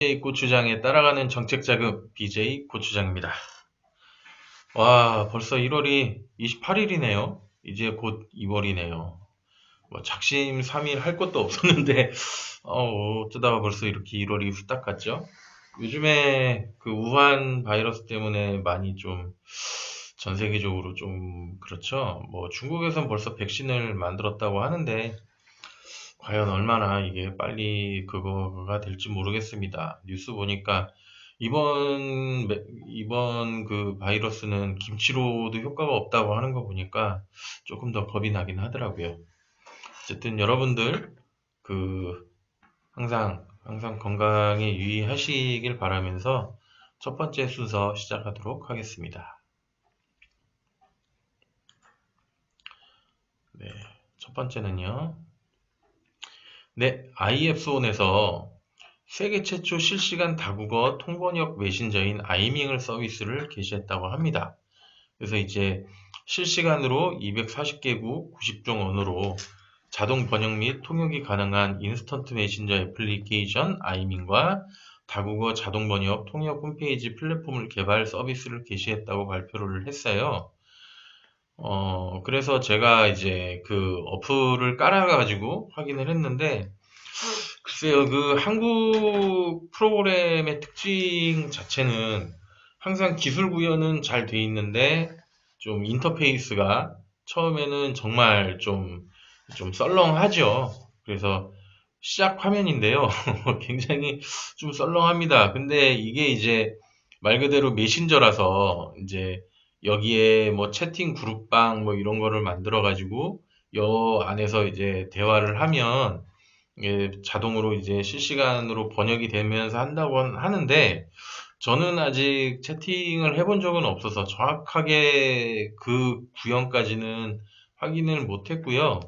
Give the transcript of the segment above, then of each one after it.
BJ 고추장에 따라가는 정책 자금 BJ 고추장입니다. 와, 벌써 1월이 28일이네요. 이제 곧 2월이네요. 뭐 작심 3일 할 것도 없었는데 어쩌다가 벌써 이렇게 1월이 후딱 갔죠? 요즘에 그 우한 바이러스 때문에 많이 좀 전 세계적으로 좀 그렇죠. 뭐 중국에선 벌써 백신을 만들었다고 하는데 과연 얼마나 이게 빨리 그거가 될지 모르겠습니다. 뉴스 보니까 이번 그 바이러스는 김치로도 효과가 없다고 하는 거 보니까 조금 더 겁이 나긴 하더라고요. 어쨌든 여러분들 그 항상 건강에 유의하시길 바라면서 첫 번째 순서 시작하도록 하겠습니다. 네, 첫 번째는요. 네, IF손에서 세계 최초 실시간 다국어 통번역 메신저인 아이밍을 서비스를 개시했다고 합니다. 그래서 이제 실시간으로 240개국 90종 언어로 자동 번역 및 통역이 가능한 인스턴트 메신저 애플리케이션 아이밍과 다국어 자동 번역 통역 홈페이지 플랫폼을 개발 서비스를 개시했다고 발표를 했어요. 그래서 제가 이제 그 어플을 깔아가지고 확인을 했는데, 글쎄요, 그 한국 프로그램의 특징 자체는 항상 기술 구현은 잘 돼 있는데, 좀 인터페이스가 처음에는 정말 좀 썰렁하죠. 그래서 시작 화면인데요. 굉장히 좀 썰렁합니다. 근데 이게 이제 말 그대로 메신저라서 이제 여기에 뭐 채팅 그룹방 뭐 이런 거를 만들어 가지고 여 안에서 이제 대화를 하면 이게 자동으로 이제 실시간으로 번역이 되면서 한다고 하는데 저는 아직 채팅을 해본 적은 없어서 정확하게 그 구현까지는 확인을 못 했고요.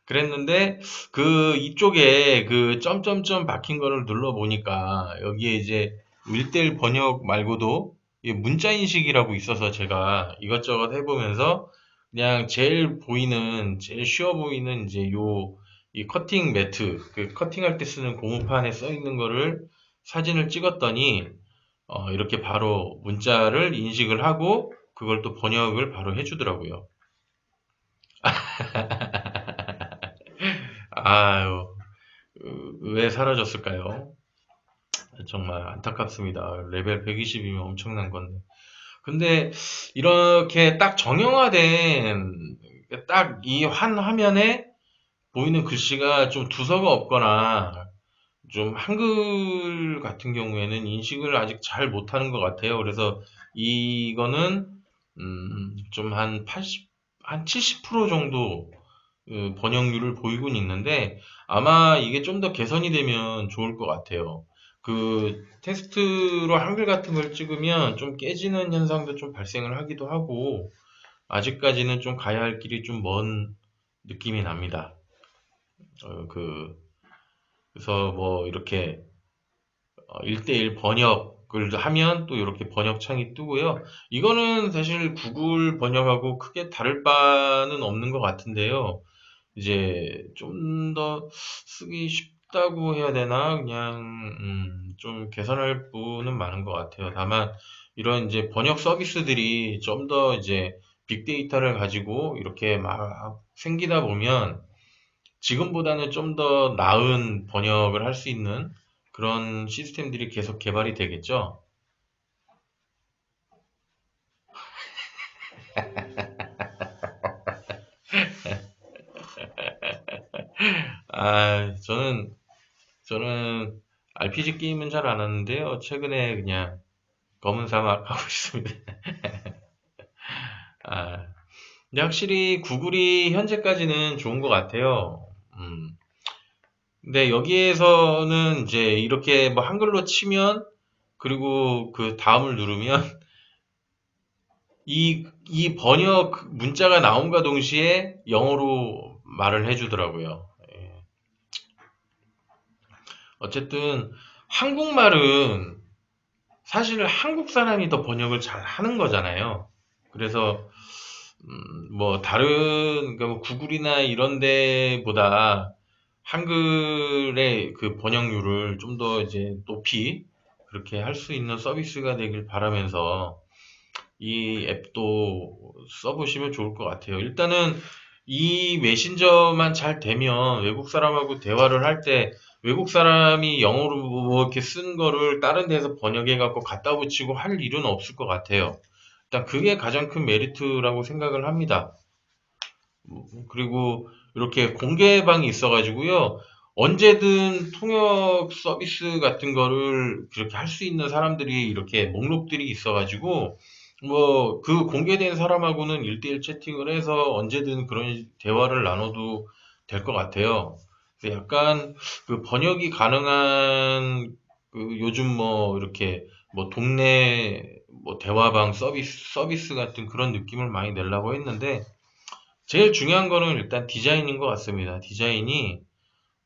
그랬는데 그 이쪽에 그 점점점 박힌 거를 눌러 보니까 여기에 이제 1대1 번역 말고도 이 문자 인식이라고 있어서 제가 이것저것 해보면서 그냥 제일 쉬워 보이는 이제 이 커팅 매트, 그 커팅할 때 쓰는 고무판에 써 있는 거를 사진을 찍었더니 이렇게 바로 문자를 인식을 하고 그걸 또 번역을 바로 해주더라고요. 아유, 왜 사라졌을까요? 정말 안타깝습니다. 레벨 120이면 엄청난 건데. 근데 이렇게 딱 정형화된 딱 이 한 화면에 보이는 글씨가 좀 두서가 없거나 좀 한글 같은 경우에는 인식을 아직 잘 못하는 것 같아요. 그래서 이거는 좀 한 80, 한 70% 정도 번역률을 보이곤 있는데 아마 이게 좀 더 개선이 되면 좋을 것 같아요. 그 텍스트로 한글 같은 걸 찍으면 좀 깨지는 현상도 좀 발생을 하기도 하고 아직까지는 좀 가야 할 길이 좀 먼 느낌이 납니다. 그래서 뭐 이렇게 1대1 번역을 하면 또 이렇게 번역창이 뜨고요. 이거는 사실 구글 번역하고 크게 다를 바는 없는 것 같은데요. 이제 좀 더 쓰기 쉽다고 해야 되나? 그냥 좀 개선할 부분은 많은 것 같아요. 다만 이런 이제 번역 서비스들이 좀 더 이제 빅데이터를 가지고 이렇게 막 생기다 보면 지금보다는 좀 더 나은 번역을 할 수 있는 그런 시스템들이 계속 개발이 되겠죠. 저는 RPG 게임은 잘 안 하는데요. 최근에 그냥 검은 사막 하고 있습니다. 아, 근데 확실히 구글이 현재까지는 좋은 것 같아요. 음. 근데 여기에서는 이제 이렇게 뭐 한글로 치면 그리고 그 다음을 누르면 이 번역 문자가 나온과 동시에 영어로 말을 해주더라고요. 예. 어쨌든 한국말은 사실 한국 사람이 더 번역을 잘 하는 거잖아요. 그래서 뭐 다른 그러니까 뭐 구글이나 이런 데보다 한글의 그 번역률을 좀 더 이제 높이 그렇게 할 수 있는 서비스가 되길 바라면서 이 앱도 써보시면 좋을 것 같아요. 일단은 이 메신저만 잘 되면 외국 사람하고 대화를 할 때 외국 사람이 영어로 뭐 이렇게 쓴 거를 다른 데서 번역해 갖고 갖다 붙이고 할 일은 없을 것 같아요. 일단 그게 가장 큰 메리트라고 생각을 합니다. 그리고 이렇게 공개방이 있어가지고요. 언제든 통역 서비스 같은 거를 그렇게 할 수 있는 사람들이 이렇게 목록들이 있어가지고 뭐 그 공개된 사람하고는 1대1 채팅을 해서 언제든 그런 대화를 나눠도 될 것 같아요. 그래서 약간 그 번역이 가능한 그 요즘 뭐 이렇게 뭐 동네 뭐 대화방 서비스 같은 그런 느낌을 많이 내려고 했는데 제일 중요한 거는 일단 디자인인 것 같습니다. 디자인이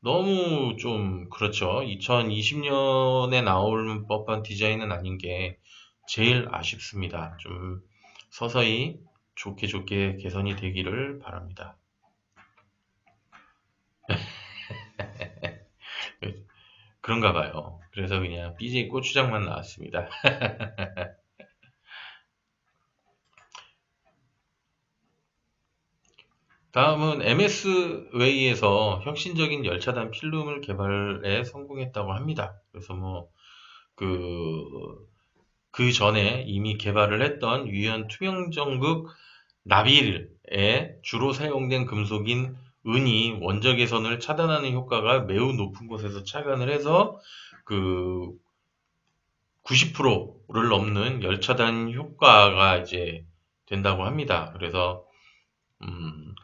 너무 좀 그렇죠. 2020년에 나올 법한 디자인은 아닌 게 제일 아쉽습니다. 좀 서서히 좋게 좋게 개선이 되기를 바랍니다. 그런가 봐요. 그래서 그냥 BJ 고추장만 나왔습니다. 다음은 MS 웨이에서 혁신적인 열차단 필름을 개발에 성공했다고 합니다. 그래서 뭐 그 전에 이미 개발을 했던 유연 투명전극 나빌에 주로 사용된 금속인 은이 원적 외선을 차단하는 효과가 매우 높은 곳에서 착안을 해서 그 90%를 넘는 열차단 효과가 이제 된다고 합니다. 그래서 음,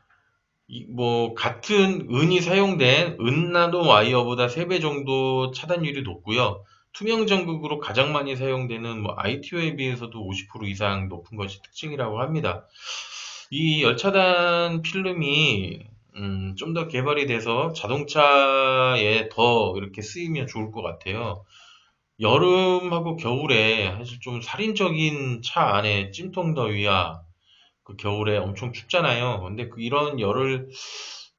뭐 같은 은이 사용된 은나노 와이어보다 3배 정도 차단율이 높고요. 투명 전극으로 가장 많이 사용되는 뭐 ITO에 비해서도 50% 이상 높은 것이 특징이라고 합니다. 이 열차단 필름이 좀 더 개발이 돼서 자동차에 더 이렇게 쓰이면 좋을 것 같아요. 여름하고 겨울에 사실 좀 살인적인 차 안에 찜통더위야 그 겨울에 엄청 춥잖아요. 근데 이런 열을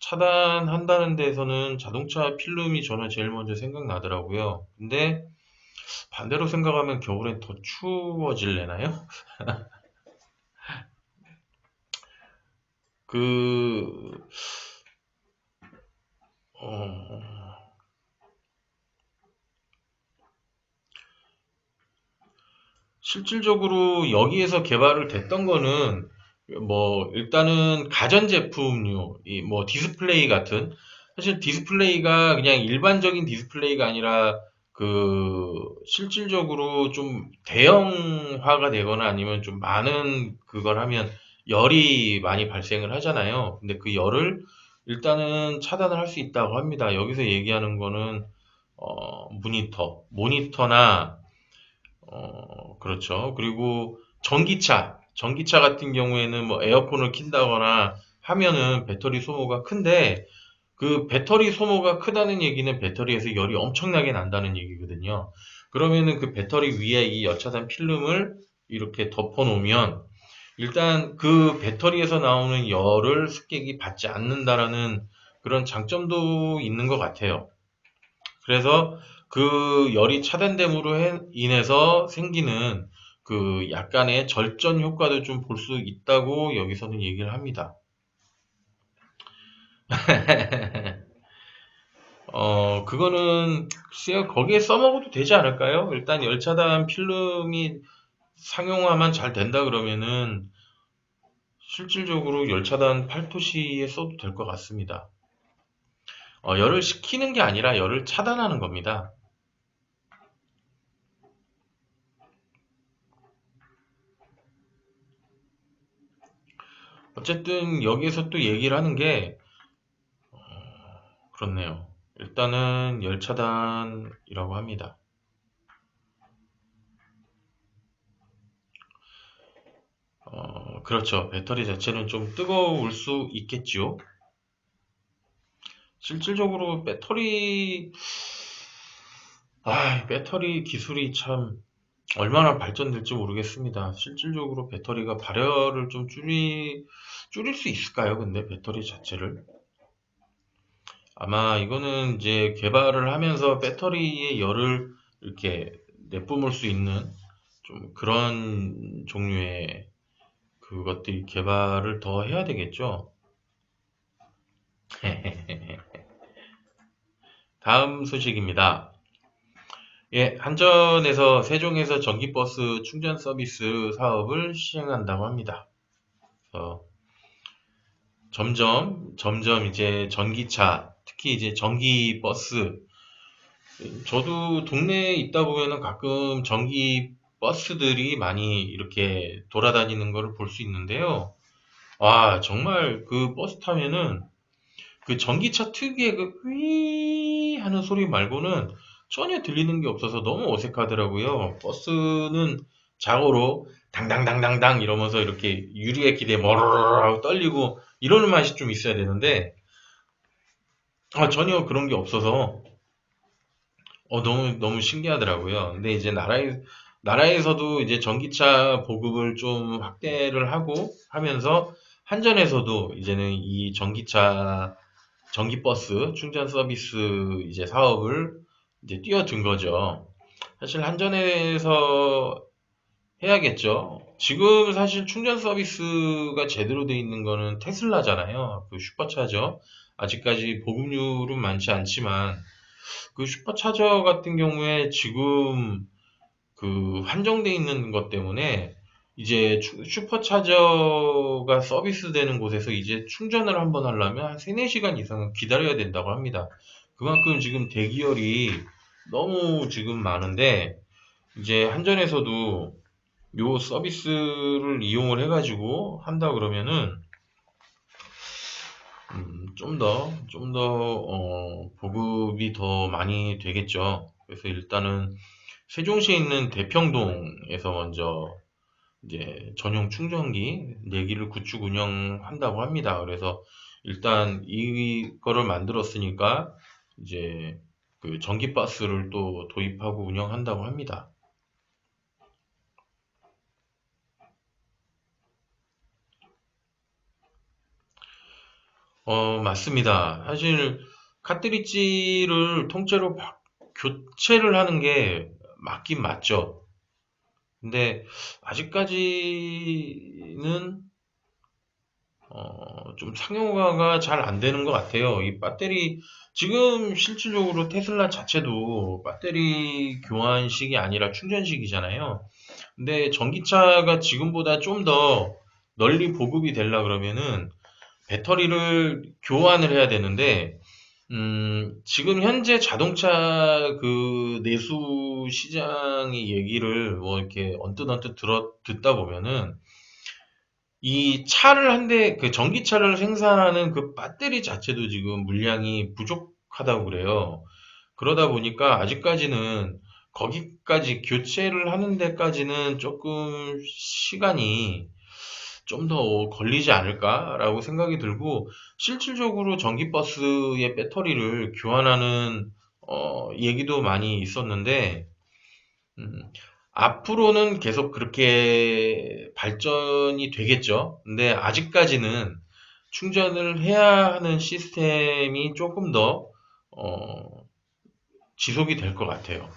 차단한다는 데서는 자동차 필름이 저는 제일 먼저 생각나더라고요. 근데 반대로 생각하면 겨울엔 더 추워질래나요? 그, 어, 실질적으로 여기에서 개발을 됐던 거는 뭐 일단은 가전제품류, 뭐 디스플레이 같은 사실 디스플레이가 그냥 일반적인 디스플레이가 아니라 그 실질적으로 좀 대형화가 되거나 아니면 좀 많은 그걸 하면 열이 많이 발생을 하잖아요. 근데 그 열을 일단은 차단을 할 수 있다고 합니다. 여기서 얘기하는 거는 모니터나 그렇죠. 그리고 전기차 같은 경우에는 뭐 에어컨을 킨다거나 하면은 배터리 소모가 큰데 그 배터리 소모가 크다는 얘기는 배터리에서 열이 엄청나게 난다는 얘기거든요. 그러면은 그 배터리 위에 이 여차산 필름을 이렇게 덮어 놓으면 일단 그 배터리에서 나오는 열을 승객이 받지 않는다라는 그런 장점도 있는 것 같아요. 그래서 그 열이 차단됨으로 인해서 생기는 그 약간의 절전 효과도 좀 볼 수 있다고 여기서는 얘기를 합니다. 그거는 글쎄요, 거기에 써먹어도 되지 않을까요? 일단 열차단 필름이 상용화만 잘 된다 그러면은 실질적으로 열차단 팔토시에 써도 될 것 같습니다. 열을 식히는 게 아니라 열을 차단하는 겁니다. 어쨌든 여기에서 또 얘기를 하는 게 그렇네요. 일단은 열차단이라고 합니다. 그렇죠. 배터리 자체는 좀 뜨거울 수 있겠죠. 실질적으로 배터리 기술이 참 얼마나 발전될지 모르겠습니다. 실질적으로 배터리가 발열을 좀 줄일 수 있을까요? 근데 배터리 자체를 아마 이거는 이제 개발을 하면서 배터리의 열을 이렇게 내뿜을 수 있는 좀 그런 종류의 그것들이 개발을 더 해야 되겠죠. 다음 소식입니다. 예, 한전에서 세종에서 전기버스 충전 서비스 사업을 시행한다고 합니다. 그래서 점점 이제 전기차, 특히 이제 전기버스, 저도 동네에 있다 보면은 가끔 전기버스들이 많이 이렇게 돌아다니는 거를 볼 수 있는데요. 와, 정말 그 버스 타면은 그 전기차 특유의 그 휘 하는 소리 말고는 전혀 들리는 게 없어서 너무 어색하더라고요. 버스는 자고로 당당당당당 이러면서 이렇게 유리에 기대 머르르 하고 떨리고 이러는 맛이 좀 있어야 되는데 전혀 그런 게 없어서 너무 신기하더라고요. 근데 이제 나라에서도 이제 전기차 보급을 좀 확대를 하고 하면서 한전에서도 이제는 이 전기버스 충전 서비스 이제 사업을 이제 뛰어든 거죠. 사실 한전에서 해야겠죠. 지금 사실 충전 서비스가 제대로 돼 있는 거는 테슬라잖아요. 그 슈퍼차저. 아직까지 보급률은 많지 않지만 그 슈퍼차저 같은 경우에 지금 그 한정돼 있는 것 때문에 이제 슈퍼차저가 서비스되는 곳에서 이제 충전을 한번 하려면 한 3, 4시간 이상은 기다려야 된다고 합니다. 그만큼 지금 대기열이 너무 지금 많은데 이제 한전에서도 요 서비스를 이용을 해가지고 한다 그러면은 보급이 더 많이 되겠죠. 그래서 일단은 세종시에 있는 대평동에서 먼저 이제 전용 충전기 4기를 구축 운영한다고 합니다. 그래서 일단 이거를 만들었으니까 이제 그 전기버스를 또 도입하고 운영한다고 합니다. 맞습니다. 사실 카트리지를 통째로 교체를 하는 게 맞긴 맞죠. 근데 아직까지는 좀 상용화가 잘 안 되는 것 같아요. 이 배터리 지금 실질적으로 테슬라 자체도 배터리 교환식이 아니라 충전식이잖아요. 근데 전기차가 지금보다 좀 더 널리 보급이 되려 그러면은 배터리를 교환을 해야 되는데 지금 현재 자동차 그 내수 시장의 얘기를 뭐 이렇게 언뜻 듣다 보면은 이 차를 한 대, 그 전기차를 생산하는 그 배터리 자체도 지금 물량이 부족하다고 그래요. 그러다 보니까 아직까지는 거기까지 교체를 하는 데까지는 조금 시간이 좀 더 걸리지 않을까라고 생각이 들고 실질적으로 전기버스의 배터리를 교환하는 얘기도 많이 있었는데 음, 앞으로는 계속 그렇게 발전이 되겠죠. 근데 아직까지는 충전을 해야 하는 시스템이 조금 더 어, 지속이 될 것 같아요.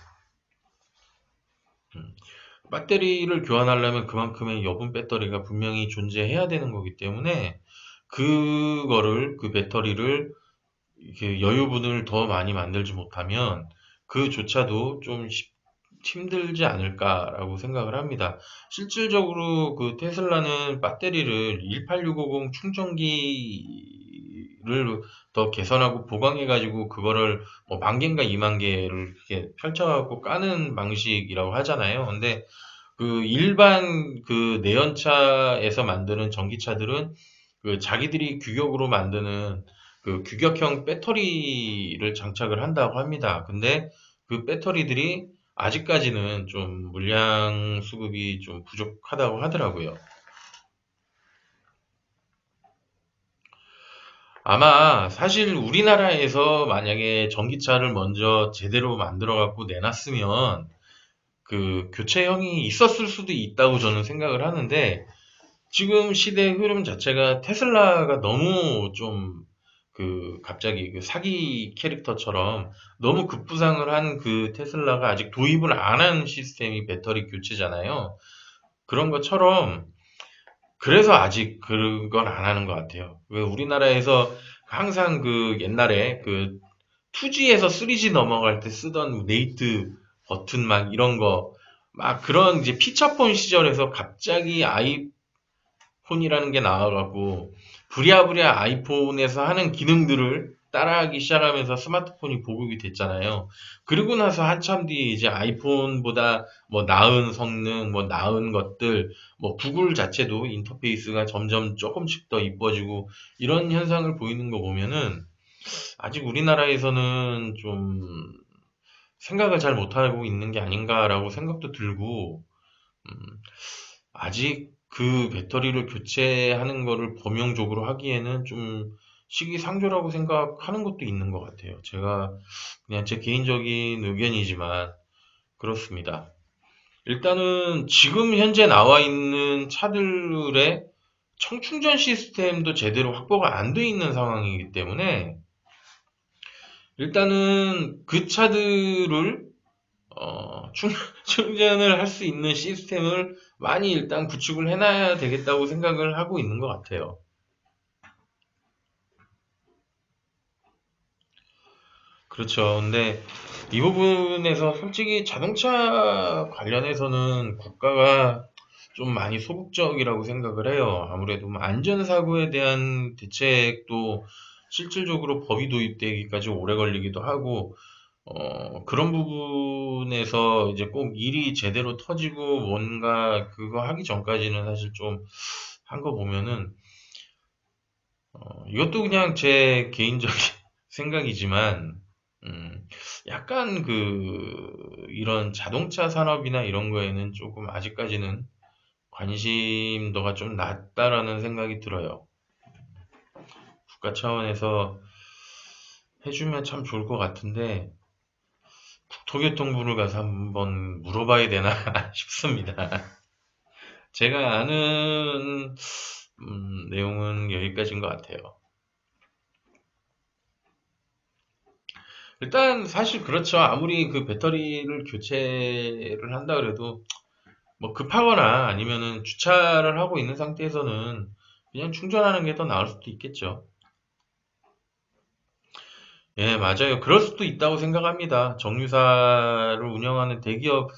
음, 배터리를 교환하려면 그만큼의 여분 배터리가 분명히 존재해야 되는 거기 때문에 그 배터리를 이렇게 여유분을 더 많이 만들지 못하면 그조차도 좀 힘들지 않을까라고 생각을 합니다. 실질적으로 그 테슬라는 배터리를 18650 충전기를 더 개선하고 보강해가지고 그거를 뭐 10,000개인가 20,000개를 이렇게 펼쳐갖고 까는 방식이라고 하잖아요. 근데 그 일반 그 내연차에서 만드는 전기차들은 그 자기들이 규격으로 만드는 그 규격형 배터리를 장착을 한다고 합니다. 근데 그 배터리들이 아직까지는 좀 물량 수급이 좀 부족하다고 하더라고요. 아마 사실 우리나라에서 만약에 전기차를 먼저 제대로 만들어 갖고 내놨으면 그 교체형이 있었을 수도 있다고 저는 생각을 하는데 지금 시대의 흐름 자체가 테슬라가 너무 좀 갑자기 그 사기 캐릭터처럼 너무 급부상을 한 그 테슬라가 아직 도입을 안 한 시스템이 배터리 교체잖아요. 그런 것처럼 그래서 아직 그걸 안 하는 것 같아요. 왜 우리나라에서 항상 그 옛날에 그 2G에서 3G 넘어갈 때 쓰던 네이트 버튼 막 이런 거, 막 그런 이제 피처폰 시절에서 갑자기 아이폰이라는 게 나와가고 부랴부랴 아이폰에서 하는 기능들을 따라하기 시작하면서 스마트폰이 보급이 됐잖아요. 그리고 나서 한참 뒤에 이제 아이폰보다 뭐 나은 성능, 뭐 나은 것들, 뭐 구글 자체도 인터페이스가 점점 조금씩 더 이뻐지고 이런 현상을 보이는 거 보면은 아직 우리나라에서는 좀 생각을 잘 못하고 있는 게 아닌가라고 생각도 들고, 음, 아직 그 배터리를 교체하는 거를 범용적으로 하기에는 좀 시기상조라고 생각하는 것도 있는 것 같아요. 제가 그냥 제 개인적인 의견이지만 그렇습니다. 일단은 지금 현재 나와 있는 차들의 청충전 시스템도 제대로 확보가 안 돼 있는 상황이기 때문에 일단은 그 차들을 충전을 할 수 있는 시스템을 많이 일단 구축을 해놔야 되겠다고 생각을 하고 있는 것 같아요. 그렇죠. 근데 이 부분에서 솔직히 자동차 관련해서는 국가가 좀 많이 소극적이라고 생각을 해요. 아무래도 뭐 안전사고에 대한 대책도 실질적으로 법이 도입되기까지 오래 걸리기도 하고, 그런 부분에서 이제 꼭 일이 제대로 터지고 뭔가 그거 하기 전까지는 사실 좀 한 거 보면은, 이것도 그냥 제 개인적인 생각이지만, 약간 이런 자동차 산업이나 이런 거에는 조금 아직까지는 관심도가 좀 낮다라는 생각이 들어요. 국가 차원에서 해주면 참 좋을 것 같은데, 국토교통부를 가서 한번 물어봐야 되나 싶습니다. 제가 아는 내용은 여기까지인 것 같아요. 일단 사실 그렇죠. 아무리 그 배터리를 교체를 한다 그래도 뭐 급하거나 아니면은 주차를 하고 있는 상태에서는 그냥 충전하는 게 더 나을 수도 있겠죠. 예, 맞아요. 그럴 수도 있다고 생각합니다. 정유사를 운영하는 대기업,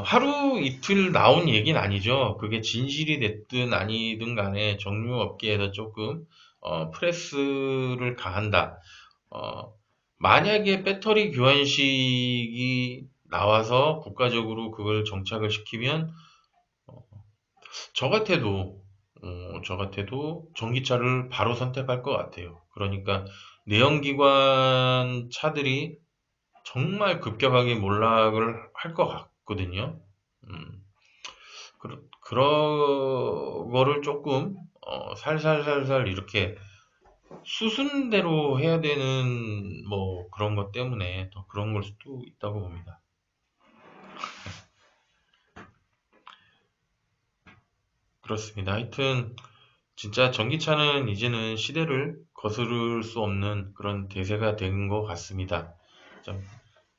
하루 이틀 나온 얘기는 아니죠. 그게 진실이 됐든 아니든 간에 정유업계에서 조금, 프레스를 가한다. 어, 만약에 배터리 교환식이 나와서 국가적으로 그걸 정착을 시키면, 어, 저 같아도 전기차를 바로 선택할 것 같아요. 그러니까 내연기관 차들이 정말 급격하게 몰락을 할 것 같거든요. 음, 그런 거를 조금 살살살살 이렇게 수순대로 해야 되는 뭐 그런 것 때문에 더 그런 걸 수도 있다고 봅니다. 그렇습니다. 하여튼 진짜 전기차는 이제는 시대를 거스를 수 없는 그런 대세가 된 것 같습니다. 참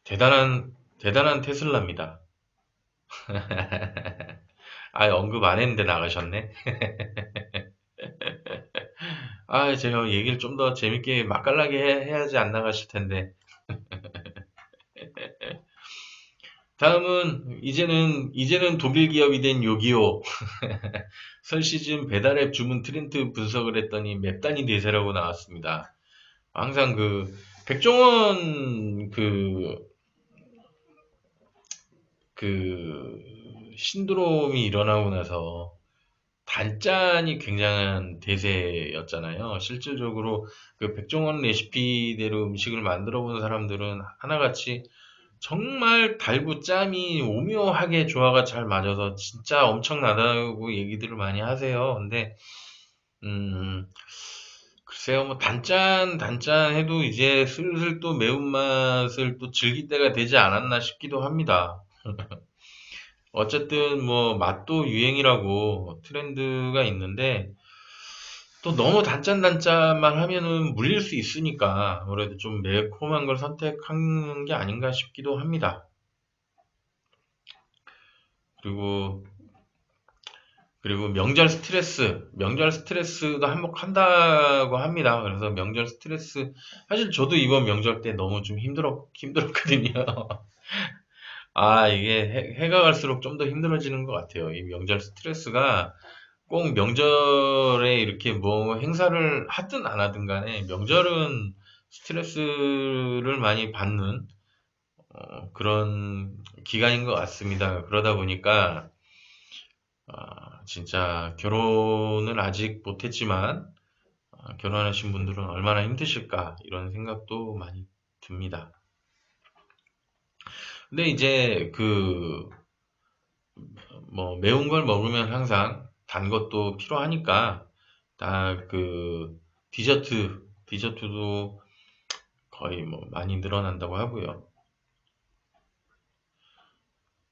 대단한 대단한 테슬라입니다. 아, 언급 안 했는데 나가셨네. 아, 제가 얘기를 좀 더 재밌게 맛깔나게 해야지 안 나가실 텐데. 다음은 이제는 독일 기업이 된 요기요. 설 시즌 배달앱 주문 트렌드 분석을 했더니 맵단위 대세라고 나왔습니다. 항상 백종원 그 신드롬이 일어나고 나서 단짠이 굉장한 대세였잖아요. 실질적으로 그 백종원 레시피대로 음식을 만들어 본 사람들은 하나같이 정말 달고 짬이 오묘하게 조화가 잘 맞아서 진짜 엄청나다고 얘기들을 많이 하세요. 근데 음, 글쎄요, 뭐 단짠 해도 이제 슬슬 또 매운맛을 또 즐길 때가 되지 않았나 싶기도 합니다. 어쨌든 뭐 맛도 유행이라고 트렌드가 있는데 또 너무 단짠단짠만 하면은 물릴 수 있으니까 아무래도 좀 매콤한 걸 선택하는 게 아닌가 싶기도 합니다. 그리고 명절 스트레스도 한몫한다고 합니다. 그래서 명절 스트레스, 사실 저도 이번 명절 때 너무 좀 힘들었거든요. 이게 해가 갈수록 좀 더 힘들어지는 것 같아요. 이 명절 스트레스가 꼭 명절에 이렇게 뭐 행사를 하든 안 하든 간에 명절은 스트레스를 많이 받는 그런 기간인 것 같습니다. 그러다 보니까 진짜 결혼을 아직 못했지만 결혼하신 분들은 얼마나 힘드실까 이런 생각도 많이 듭니다. 근데 이제 그 뭐 매운 걸 먹으면 항상 단 것도 필요하니까 다 그 디저트도 거의 뭐 많이 늘어난다고 하고요.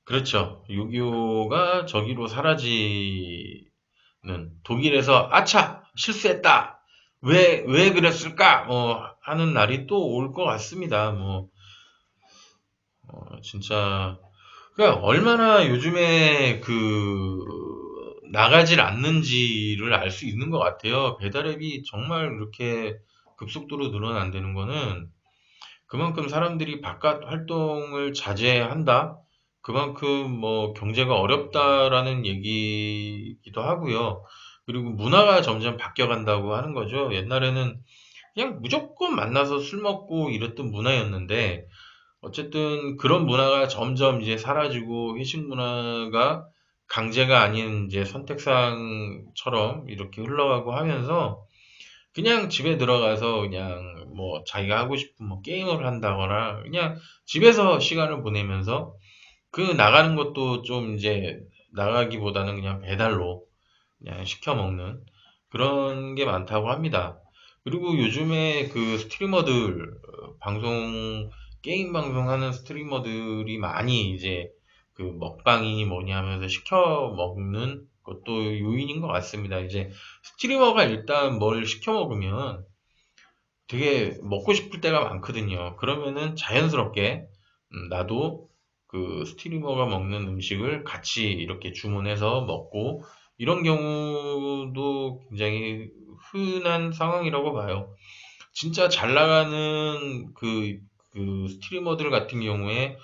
그렇죠. 6.25가 저기로 사라지는 독일에서 아차! 실수했다! 왜 그랬을까? 하는 날이 또 올 것 같습니다. 진짜. 그러니까 얼마나 요즘에 나가질 않는지를 알 수 있는 것 같아요. 배달앱이 정말 이렇게 급속도로 늘어난다는 거는 그만큼 사람들이 바깥 활동을 자제한다? 그만큼 뭐 경제가 어렵다라는 얘기기도 하고요. 그리고 문화가 점점 바뀌어간다고 하는 거죠. 옛날에는 그냥 무조건 만나서 술 먹고 이랬던 문화였는데, 어쨌든 그런 문화가 점점 이제 사라지고 회식 문화가 강제가 아닌 이제 선택상처럼 이렇게 흘러가고 하면서 그냥 집에 들어가서 그냥 뭐 자기가 하고 싶은 뭐 게임을 한다거나 그냥 집에서 시간을 보내면서 그 나가는 것도 좀 이제 나가기보다는 그냥 배달로 그냥 시켜 먹는 그런 게 많다고 합니다. 그리고 요즘에 그 스트리머들 게임 방송하는 스트리머들이 많이 이제 그 먹방이니 뭐니 하면서 시켜 먹는 것도 요인인 것 같습니다. 이제 스트리머가 일단 뭘 시켜 먹으면 되게 먹고 싶을 때가 많거든요. 그러면은 자연스럽게 나도 그 스트리머가 먹는 음식을 같이 이렇게 주문해서 먹고 이런 경우도 굉장히 흔한 상황이라고 봐요. 진짜 잘 나가는 그 스트리머들 같은 경우에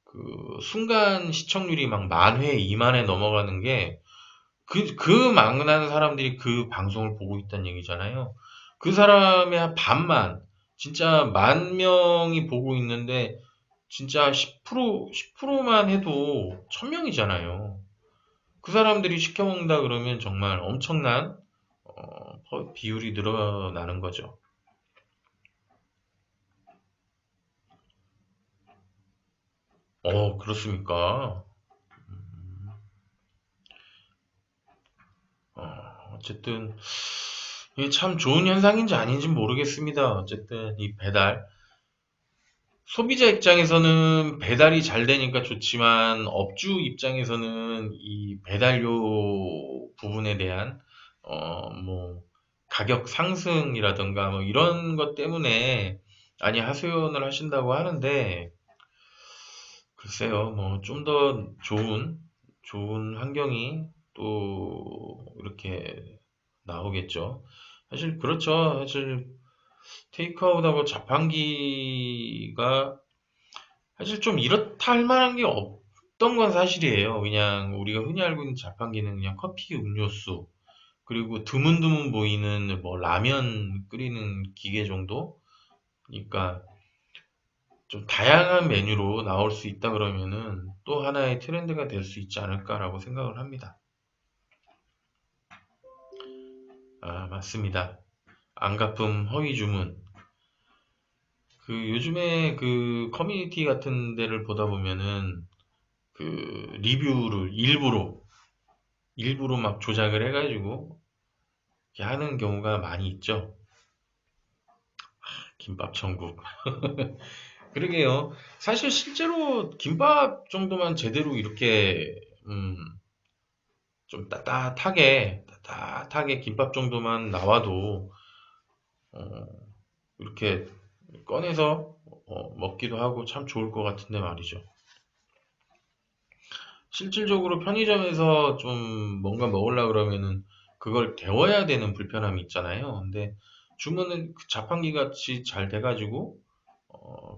그 순간 시청률이 막 10,000회, 20,000회 넘어가는 게 그 많은 사람들이 그 방송을 보고 있다는 얘기잖아요. 그 사람의 한 반만, 진짜 10,000명이 보고 있는데, 진짜 10%만 해도 1,000명이잖아요. 그 사람들이 시켜먹는다 그러면 정말 엄청난, 비율이 늘어나는 거죠. 그렇습니까? 음, 어쨌든, 이게 참 좋은 현상인지 아닌지 모르겠습니다. 어쨌든, 이 배달. 소비자 입장에서는 배달이 잘 되니까 좋지만 업주 입장에서는 이 배달료 부분에 대한 뭐 가격 상승이라든가 뭐 이런 것 때문에 많이 하소연을 하신다고 하는데 글쎄요 뭐 좀 더 좋은 환경이 또 이렇게 나오겠죠. 사실 그렇죠. 사실 테이크아웃하고 자판기가 사실 좀 이렇다 할 만한 게 없던 건 사실이에요. 그냥 우리가 흔히 알고 있는 자판기는 그냥 커피, 음료수, 그리고 드문드문 보이는 뭐 라면 끓이는 기계 정도? 그러니까 좀 다양한 메뉴로 나올 수 있다 그러면은 또 하나의 트렌드가 될 수 있지 않을까라고 생각을 합니다. 맞습니다. 안가품 허위 주문. 그 요즘에 그 커뮤니티 같은 데를 보다 보면은 그 리뷰를 일부러 막 조작을 해가지고 이렇게 하는 경우가 많이 있죠. 김밥 천국. 그러게요. 사실 실제로 김밥 정도만 제대로 이렇게 좀 따뜻하게 김밥 정도만 나와도 어, 이렇게 꺼내서 먹기도 하고 참 좋을 것 같은데 말이죠. 실질적으로 편의점에서 좀 뭔가 먹으려고 그러면은 그걸 데워야 되는 불편함이 있잖아요. 근데 주문은 그 자판기 같이 잘 돼가지고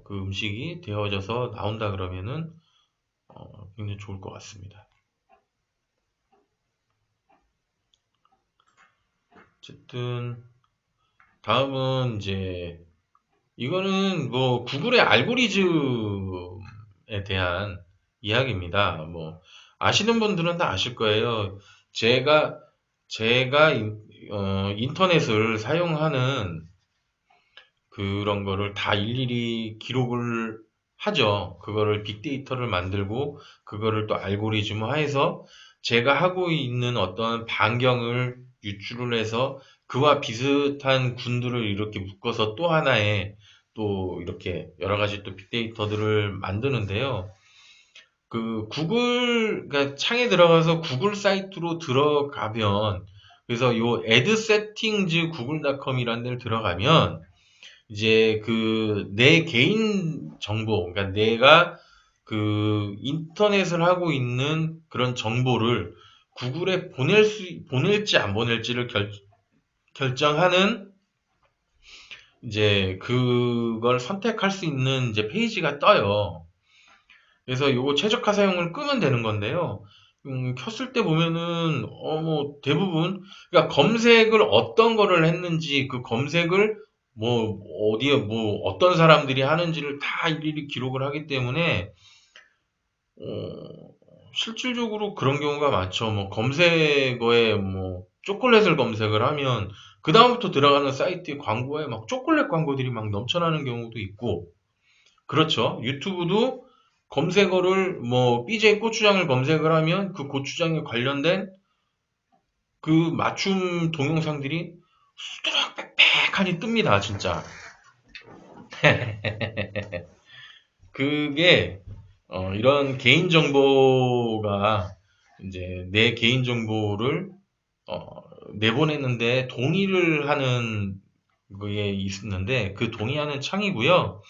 그 음식이 데워져서 나온다 그러면은 굉장히 좋을 것 같습니다. 어쨌든 다음은 이제 이거는 뭐 구글의 알고리즘에 대한 이야기입니다. 뭐 아시는 분들은 다 아실 거예요. 제가 제가 인터넷을 사용하는 그런 거를 다 일일이 기록을 하죠. 그거를 빅데이터를 만들고 그거를 또 알고리즘화해서 제가 하고 있는 어떤 반경을 유출을 해서 그와 비슷한 군들을 이렇게 묶어서 또 하나의 또 이렇게 여러 가지 또 빅데이터들을 만드는데요. 그 구글, 그러니까 창에 들어가서 구글 사이트로 들어가면 그래서 요 ad settings google.com이라는 데를 들어가면 이제 그 내 개인 정보, 그러니까 내가 그 인터넷을 하고 있는 그런 정보를 구글에 보낼지 안 보낼지를 결정하는 이제 그걸 선택할 수 있는 이제 페이지가 떠요. 그래서 요거 최적화 사용을 끄면 되는 건데요. 켰을 때 보면은, 뭐, 대부분, 그러니까 검색을 어떤 거를 했는지, 그 검색을 뭐, 어디에, 뭐, 어떤 사람들이 하는지를 다 일일이 기록을 하기 때문에, 어, 실질적으로 그런 경우가 많죠. 뭐, 검색어에 뭐, 초콜릿을 검색을 하면, 그다음부터 들어가는 사이트의 광고에 막 초콜릿 광고들이 막 넘쳐나는 경우도 있고, 그렇죠. 유튜브도 검색어를 뭐 BJ 고추장을 검색을 하면 그 고추장에 관련된 그 맞춤 동영상들이 수두룩 빽빽하니 뜹니다, 진짜. 그게 이런 개인 정보가 이제 내 개인 정보를 어, 내보내는데 동의를 하는 게 있는데 그 동의하는 창이고요.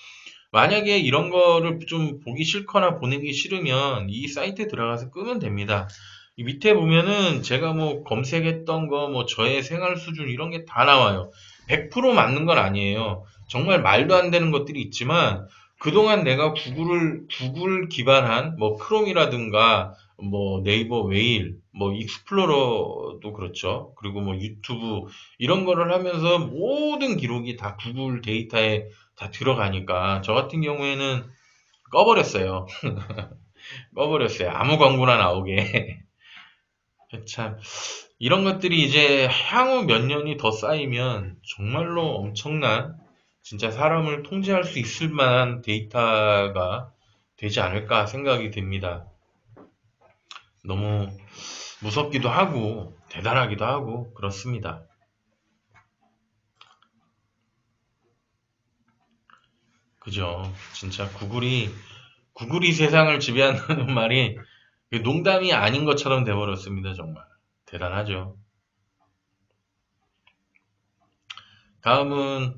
만약에 이런 거를 좀 보기 싫거나 보내기 싫으면 이 사이트에 들어가서 끄면 됩니다. 이 밑에 보면은 제가 뭐 검색했던 거, 뭐 저의 생활 수준 이런 게 다 나와요. 100% 맞는 건 아니에요. 정말 말도 안 되는 것들이 있지만 그동안 내가 구글 기반한 뭐 크롬이라든가 뭐 네이버 웨일, 뭐 익스플로러도 그렇죠. 그리고 뭐 유튜브 이런 거를 하면서 모든 기록이 다 구글 데이터에 다 들어가니까 저 같은 경우에는 꺼버렸어요. 꺼버렸어요. 아무 광고나 나오게. 참 이런 것들이 이제 향후 몇 년이 더 쌓이면 정말로 엄청난 진짜 사람을 통제할 수 있을 만한 데이터가 되지 않을까 생각이 듭니다. 너무 무섭기도 하고 대단하기도 하고 그렇습니다. 그죠? 진짜 구글이 세상을 지배한다는 말이 농담이 아닌 것처럼 돼버렸습니다, 정말. 대단하죠. 다음은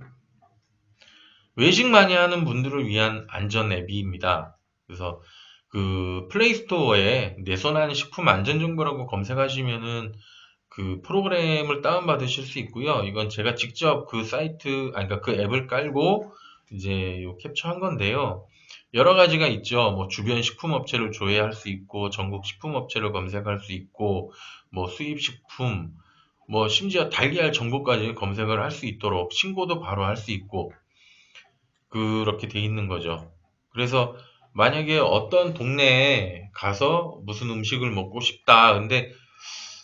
외식 많이 하는 분들을 위한 안전 앱입니다. 그래서 그 플레이스토어에 내 손안 식품 안전 정보라고 검색하시면은 그 프로그램을 다운받으실 수 있고요. 이건 제가 직접 그 사이트, 아니, 그러니까 그 앱을 깔고 이제 요 캡처한 건데요. 여러 가지가 있죠. 뭐 주변 식품업체를 조회할 수 있고, 전국 식품업체를 검색할 수 있고, 뭐 수입식품, 뭐 심지어 달걀 정보까지 검색을 할 수 있도록 신고도 바로 할 수 있고, 그렇게 돼 있는 거죠. 그래서 만약에 어떤 동네에 가서 무슨 음식을 먹고 싶다. 근데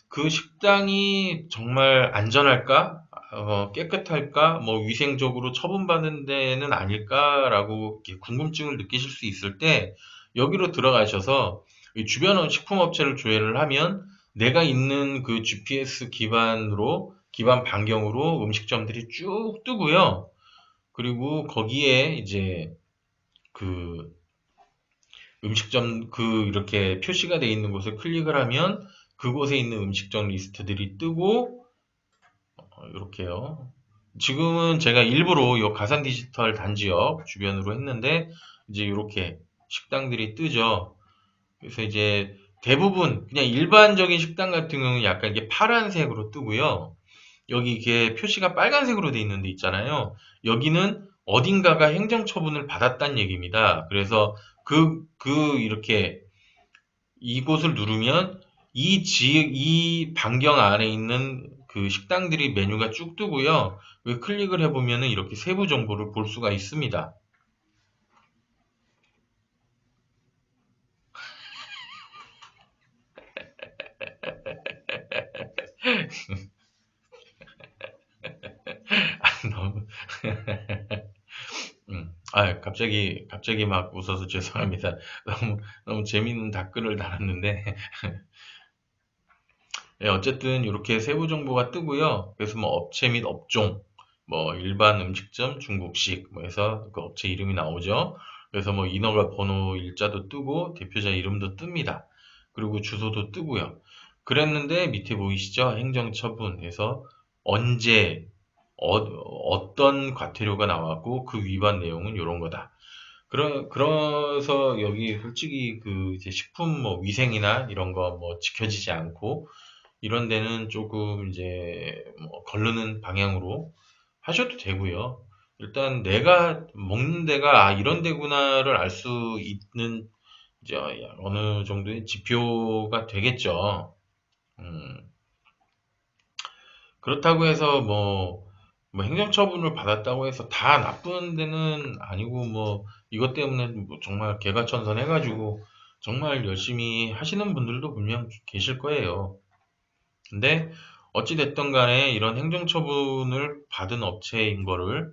그 식당이 정말 안전할까? 깨끗할까? 뭐 위생적으로 처분받는 데는 아닐까라고 이렇게 궁금증을 느끼실 수 있을 때 여기로 들어가셔서 이 주변 식품업체를 조회를 하면 내가 있는 그 GPS 기반 반경으로 음식점들이 쭉 뜨고요. 그리고 거기에 이제 그 음식점 그 이렇게 표시가 돼 있는 곳을 클릭을 하면 그곳에 있는 음식점 리스트들이 뜨고, 이렇게요. 지금은 제가 일부러 요 가산 디지털 단지역 주변으로 했는데, 이제 이렇게 식당들이 뜨죠. 그래서 이제 대부분 그냥 일반적인 식당 같은 경우는 약간 이게 파란색으로 뜨고요. 여기 이게 표시가 빨간색으로 돼 있는 데 있잖아요. 여기는 어딘가가 행정처분을 받았다는 얘기입니다. 그래서 이렇게 이곳을 누르면 이 반경 안에 있는 그 식당들이 메뉴가 쭉 뜨고요. 클릭을 해보면은 이렇게 세부 정보를 볼 수가 있습니다. 너무 갑자기 막 웃어서 죄송합니다. 너무 재밌는 댓글을 달았는데, 예, 어쨌든 이렇게 세부 정보가 뜨고요. 그래서 뭐 업체 및 업종, 뭐 일반 음식점, 중국식, 뭐 해서 그 업체 이름이 나오죠. 그래서 뭐 인허가 번호 일자도 뜨고 대표자 이름도 뜹니다. 그리고 주소도 뜨고요. 그랬는데 밑에 보이시죠? 행정처분해서 언제 어떤 과태료가 나왔고 그 위반 내용은 이런 거다. 그래서 여기 솔직히 그 이제 식품 뭐 위생이나 이런 거 뭐 지켜지지 않고 이런 데는 조금 이제 뭐 거르는 방향으로 하셔도 되고요. 일단 내가 먹는 데가 이런 데구나를 알 수 있는 이제 어느 정도의 지표가 되겠죠. 음, 그렇다고 해서 뭐 행정처분을 받았다고 해서 다 나쁜 데는 아니고 뭐 이것 때문에 뭐 정말 개가천선해가지고 정말 열심히 하시는 분들도 분명 계실 거예요. 근데 어찌 됐든 간에 이런 행정처분을 받은 업체인 거를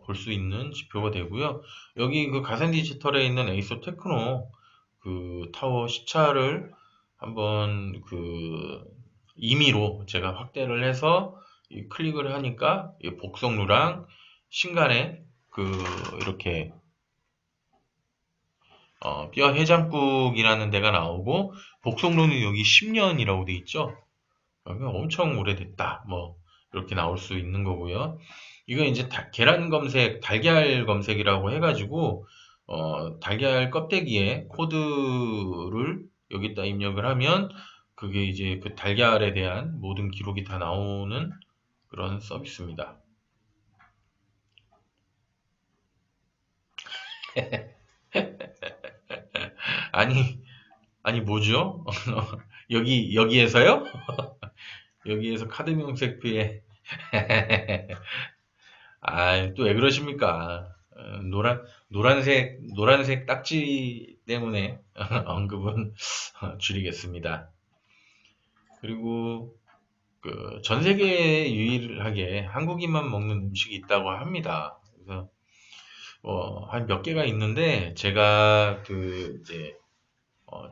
볼 수 있는 지표가 되고요. 여기 그 가산 디지털에 있는 에이소 테크노 그 타워 시차를 한번 그 임의로 제가 확대를 해서 클릭을 하니까 이 복성루랑 신간에 그 이렇게 뼈 해장국이라는 데가 나오고 복성루는 여기 10년이라고 돼 있죠. 엄청 오래됐다. 뭐 이렇게 나올 수 있는 거고요. 이거 이제 계란 검색, 달걀 검색이라고 해가지고 달걀 껍데기에 코드를 여기다 입력을 하면 그게 이제 그 달걀에 대한 모든 기록이 다 나오는 그런 서비스입니다. 아니, 아니 뭐죠? 여기에서요? 여기에서 카드 명세표에 또 왜 그러십니까? 노란색 딱지 때문에 언급은 줄이겠습니다. 그리고 그 전 세계에 유일하게 한국인만 먹는 음식이 있다고 합니다. 그래서 한 몇 개가 있는데 제가 그 이제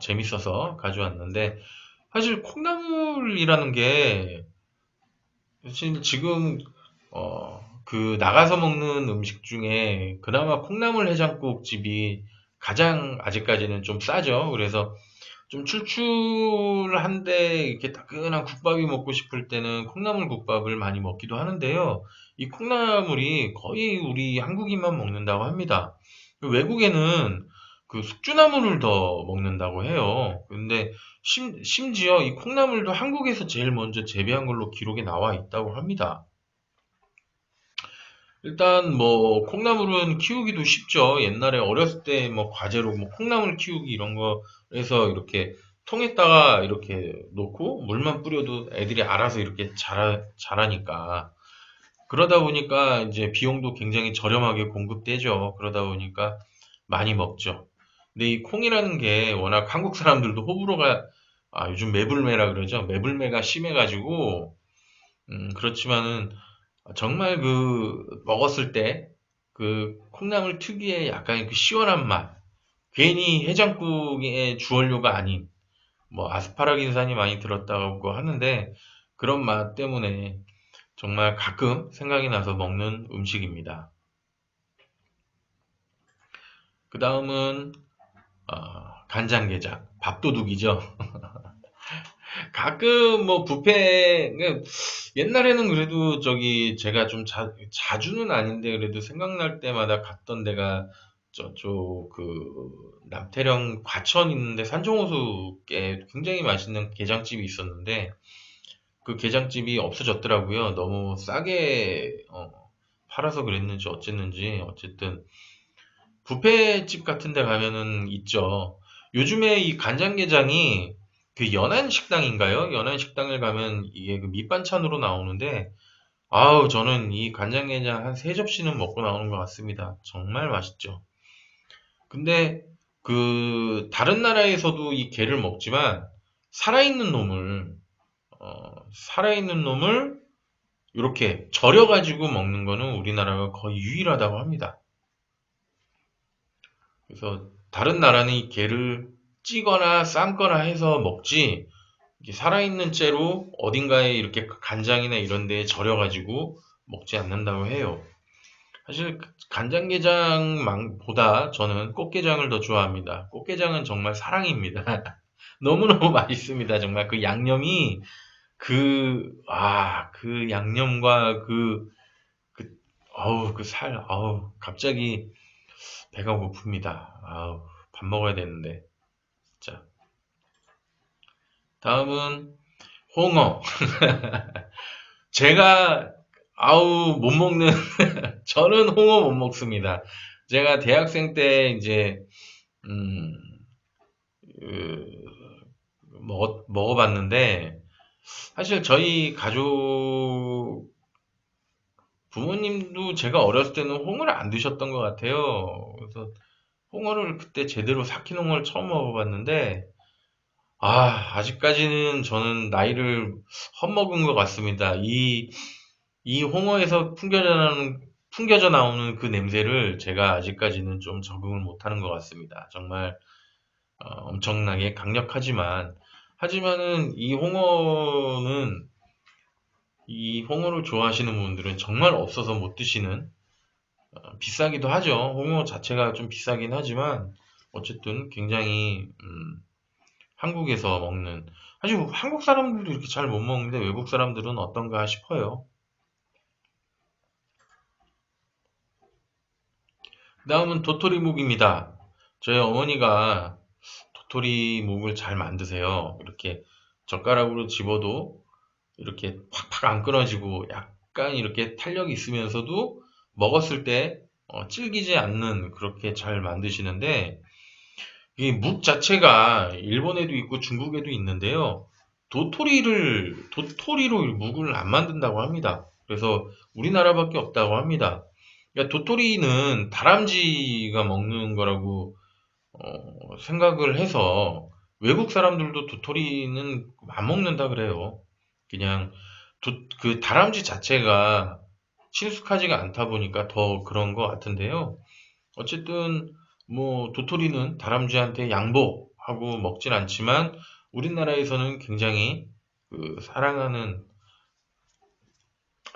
재밌어서 가져왔는데 사실 콩나물이라는 게 사실 지금 그 나가서 먹는 음식 중에 그나마 콩나물 해장국 집이 가장 아직까지는 좀 싸죠. 그래서 좀 출출한데 이렇게 따끈한 국밥이 먹고 싶을 때는 콩나물 국밥을 많이 먹기도 하는데요. 이 콩나물이 거의 우리 한국인만 먹는다고 합니다. 외국에는 그 숙주나물을 더 먹는다고 해요. 근데 심지어 이 콩나물도 한국에서 제일 먼저 재배한 걸로 기록에 나와 있다고 합니다. 일단 뭐 콩나물은 키우기도 쉽죠. 옛날에 어렸을 때 뭐 과제로 뭐 콩나물 키우기 이런 거 해서 이렇게 통에다가 이렇게 놓고 물만 뿌려도 애들이 알아서 이렇게 자라니까. 그러다 보니까 이제 비용도 굉장히 저렴하게 공급되죠. 그러다 보니까 많이 먹죠. 근데 이 콩이라는 게 워낙 한국 사람들도 호불호가 요즘 매불매라 그러죠. 매불매가 심해가지고 그렇지만은 정말 그 먹었을 때 그 콩나물 특유의 약간 그 시원한 맛, 괜히 해장국의 주원료가 아닌 뭐 아스파라긴산이 많이 들었다고 하는데 그런 맛 때문에 정말 가끔 생각이 나서 먹는 음식입니다. 그 다음은 간장게장, 밥도둑이죠. 가끔 뭐 뷔페 옛날에는 그래도 저기 제가 좀 자주는 아닌데 그래도 생각날 때마다 갔던 데가 저쪽 그 남태령 과천 있는데 산정호수께 굉장히 맛있는 게장집이 있었는데 그 게장집이 없어졌더라고요. 너무 싸게 팔아서 그랬는지 어쨌는지 어쨌든 뷔페집 같은 데 가면은 있죠. 요즘에 이 간장게장이 그 연안식당인가요? 연안식당을 가면 이게 그 밑반찬으로 나오는데, 아우, 저는 이 간장게장 한 세 접시는 먹고 나오는 것 같습니다. 정말 맛있죠. 근데 다른 나라에서도 이 게를 먹지만, 살아있는 놈을, 살아있는 놈을 이렇게 절여가지고 먹는 거는 우리나라가 거의 유일하다고 합니다. 그래서 다른 나라는 이 게를 찌거나 삶거나 해서 먹지 이게 살아있는 채로 어딘가에 이렇게 간장이나 이런 데에 절여가지고 먹지 않는다고 해요. 사실 간장게장보다 저는 꽃게장을 더 좋아합니다. 꽃게장은 정말 사랑입니다. 너무너무 맛있습니다. 정말 그 양념이 그 양념과 어우, 그 살, 어우, 갑자기 배가 고픕니다. 아우, 밥 먹어야 되는데. 자, 다음은 홍어. 제가 아우 못 먹는 저는 홍어 못 먹습니다. 제가 대학생 때 이제 음, 먹어봤는데 사실 저희 가족 부모님도 제가 어렸을 때는 홍어를 안 드셨던 것 같아요. 그래서 홍어를 그때 제대로 삭힌 홍어를 처음 먹어봤는데 아직까지는 저는 나이를 헛먹은 것 같습니다. 이 홍어에서 풍겨져 나오는 그 냄새를 제가 아직까지는 좀 적응을 못하는 것 같습니다. 정말 엄청나게 강력하지만, 하지만은 이 홍어를 좋아하시는 분들은 정말 없어서 못 드시는, 비싸기도 하죠. 홍어 자체가 좀 비싸긴 하지만, 어쨌든 굉장히, 한국에서 먹는, 사실 한국 사람들도 이렇게 잘 못 먹는데 외국 사람들은 어떤가 싶어요. 다음은 도토리묵입니다. 저희 어머니가 도토리묵을 잘 만드세요. 이렇게 젓가락으로 집어도 이렇게 팍팍 안 끊어지고 약간 이렇게 탄력이 있으면서도 먹었을 때 질기지 않는 그렇게 잘 만드시는데 이 묵 자체가 일본에도 있고 중국에도 있는데요. 도토리로 묵을 안 만든다고 합니다. 그래서 우리나라밖에 없다고 합니다. 그러니까 도토리는 다람쥐가 먹는 거라고 생각을 해서 외국 사람들도 도토리는 안 먹는다 그래요. 그냥 그 다람쥐 자체가 친숙하지가 않다 보니까 더 그런 것 같은데요. 어쨌든 뭐 도토리는 다람쥐한테 양보하고 먹진 않지만 우리나라에서는 굉장히 사랑하는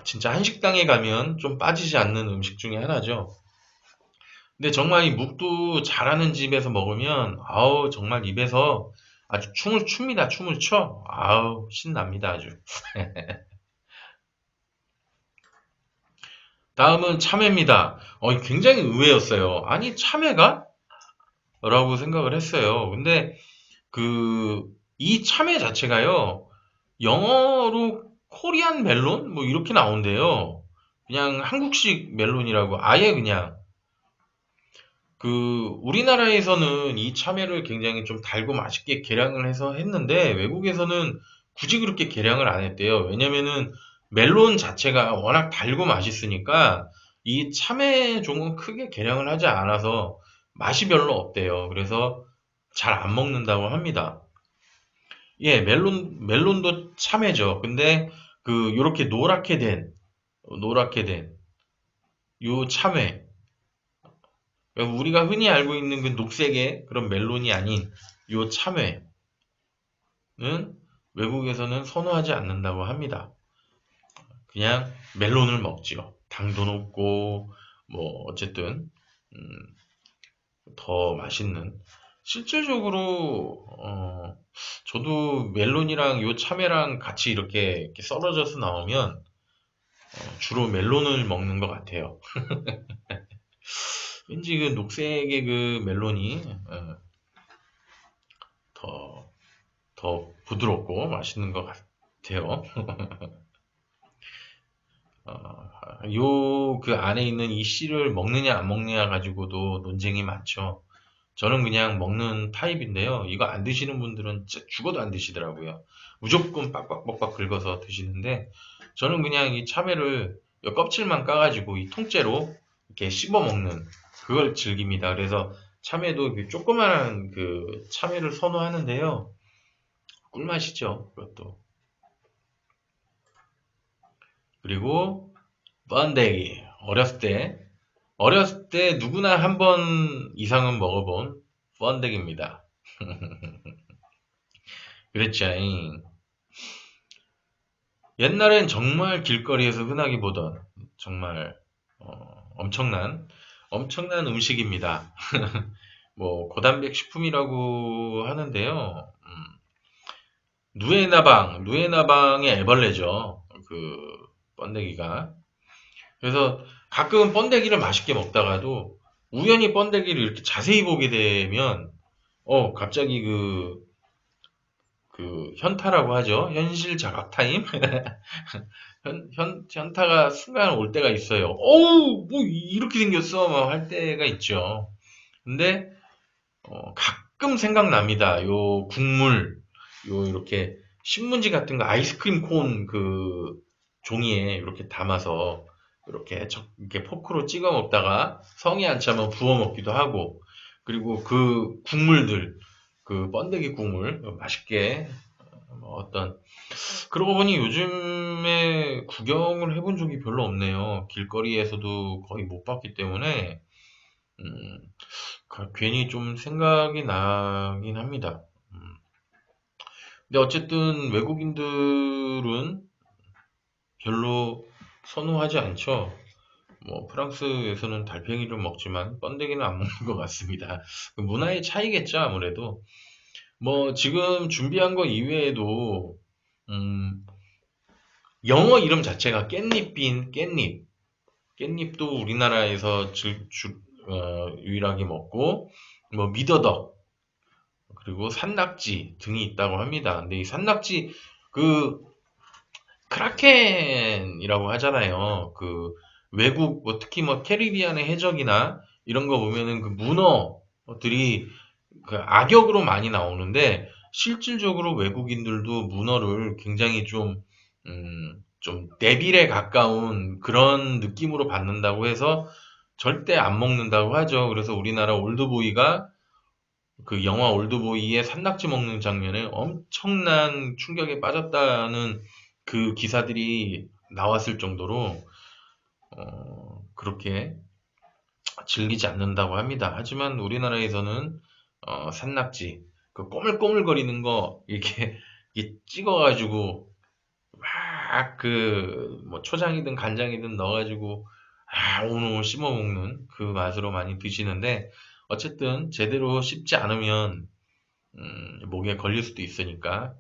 진짜 한식당에 가면 좀 빠지지 않는 음식 중에 하나죠. 근데 정말 이 묵도 잘하는 집에서 먹으면 아우 정말 입에서 아주 춤을 춥니다. 춤을 춰. 아우 신납니다. 아주. 다음은 참외입니다. 굉장히 의외였어요. 아니 참외가? 라고 생각을 했어요. 근데 이 참외 자체가요. 영어로 코리안 멜론? 뭐 이렇게 나온대요. 그냥 한국식 멜론이라고 아예 그냥 우리나라에서는 이 참외를 굉장히 좀 달고 맛있게 개량을 해서 했는데, 외국에서는 굳이 그렇게 개량을 안 했대요. 왜냐면은 멜론 자체가 워낙 달고 맛있으니까 이 참외 종은 크게 개량을 하지 않아서 맛이 별로 없대요. 그래서 잘 안 먹는다고 합니다. 예, 멜론도 참외죠. 근데 요렇게 노랗게 된 요 참외. 그러니까 우리가 흔히 알고 있는 그 녹색의 그런 멜론이 아닌 요 참외는 외국에서는 선호하지 않는다고 합니다. 그냥 멜론을 먹지요. 당도 높고 뭐 어쨌든 더 맛있는. 실질적으로 저도 멜론이랑 요 참외랑 같이 이렇게 썰어져서 나오면 주로 멜론을 먹는 것 같아요. 왠지 그 녹색의 그 멜론이 더, 더 부드럽고 맛있는 것 같아요. 요 그 안에 있는 이 씨를 먹느냐 안 먹느냐 가지고도 논쟁이 많죠. 저는 그냥 먹는 타입인데요. 이거 안 드시는 분들은 진짜 죽어도 안 드시더라고요. 무조건 빡빡빡빡 긁어서 드시는데 저는 그냥 이 참외를 이 껍질만 까가지고 이 통째로 이렇게 씹어 먹는 그걸 즐깁니다. 그래서 참외도 그 조그만한 그 참외를 선호하는데요. 꿀맛이죠. 그것도. 그리고 번데기. 어렸을 때 누구나 한 번 이상은 먹어본 번데기입니다. 그랬죠. 옛날엔 정말 길거리에서 흔하게 보던 정말 엄청난 음식입니다. 뭐 고단백 식품이라고 하는데요. 누에나방의 애벌레죠. 그 번데기가. 그래서 가끔 번데기를 맛있게 먹다가도 우연히 번데기를 이렇게 자세히 보게 되면 갑자기 그 현타라고 하죠. 현실 자각 타임? 현타가 순간 올 때가 있어요. 어우, 뭐 이렇게 생겼어? 막 할 때가 있죠. 근데 가끔 생각납니다. 요 국물, 요 이렇게 신문지 같은 거 아이스크림 콘 그 종이에 이렇게 담아서 이렇게 포크로 찍어 먹다가 성이 안 차면 부어 먹기도 하고 그리고 그 국물들 그 번데기 국물 맛있게 어떤 그러고 보니 요즘에 구경을 해본 적이 별로 없네요. 길거리에서도 거의 못 봤기 때문에 음, 괜히 좀 생각이 나긴 합니다. 근데 어쨌든 외국인들은 별로 선호하지 않죠. 뭐 프랑스에서는 달팽이를 먹지만 번데기는 안 먹는 것 같습니다. 그 문화의 차이겠죠, 아무래도. 뭐 지금 준비한 거 이외에도 음, 영어 이름 자체가 깻잎도 우리나라에서 유일하게 먹고 뭐 미더덕 그리고 산낙지 등이 있다고 합니다. 근데 이 산낙지 그 크라켄이라고 하잖아요. 그 외국 뭐 특히 뭐 캐리비안의 해적이나 이런 거 보면은 그 문어들이 그 악역으로 많이 나오는데 실질적으로 외국인들도 문어를 굉장히 좀 데빌에 가까운 그런 느낌으로 받는다고 해서 절대 안 먹는다고 하죠. 그래서 우리나라 올드보이가 그 영화 올드보이의 산낙지 먹는 장면에 엄청난 충격에 빠졌다는 그 기사들이 나왔을 정도로 그렇게 즐기지 않는다고 합니다. 하지만 우리나라에서는 산낙지 그 꼬물꼬물거리는 거 이렇게 찍어가지고 막 그 뭐 초장이든 간장이든 넣어가지고 오물 씹어 먹는 그 맛으로 많이 드시는데 어쨌든 제대로 씹지 않으면 목에 걸릴 수도 있으니까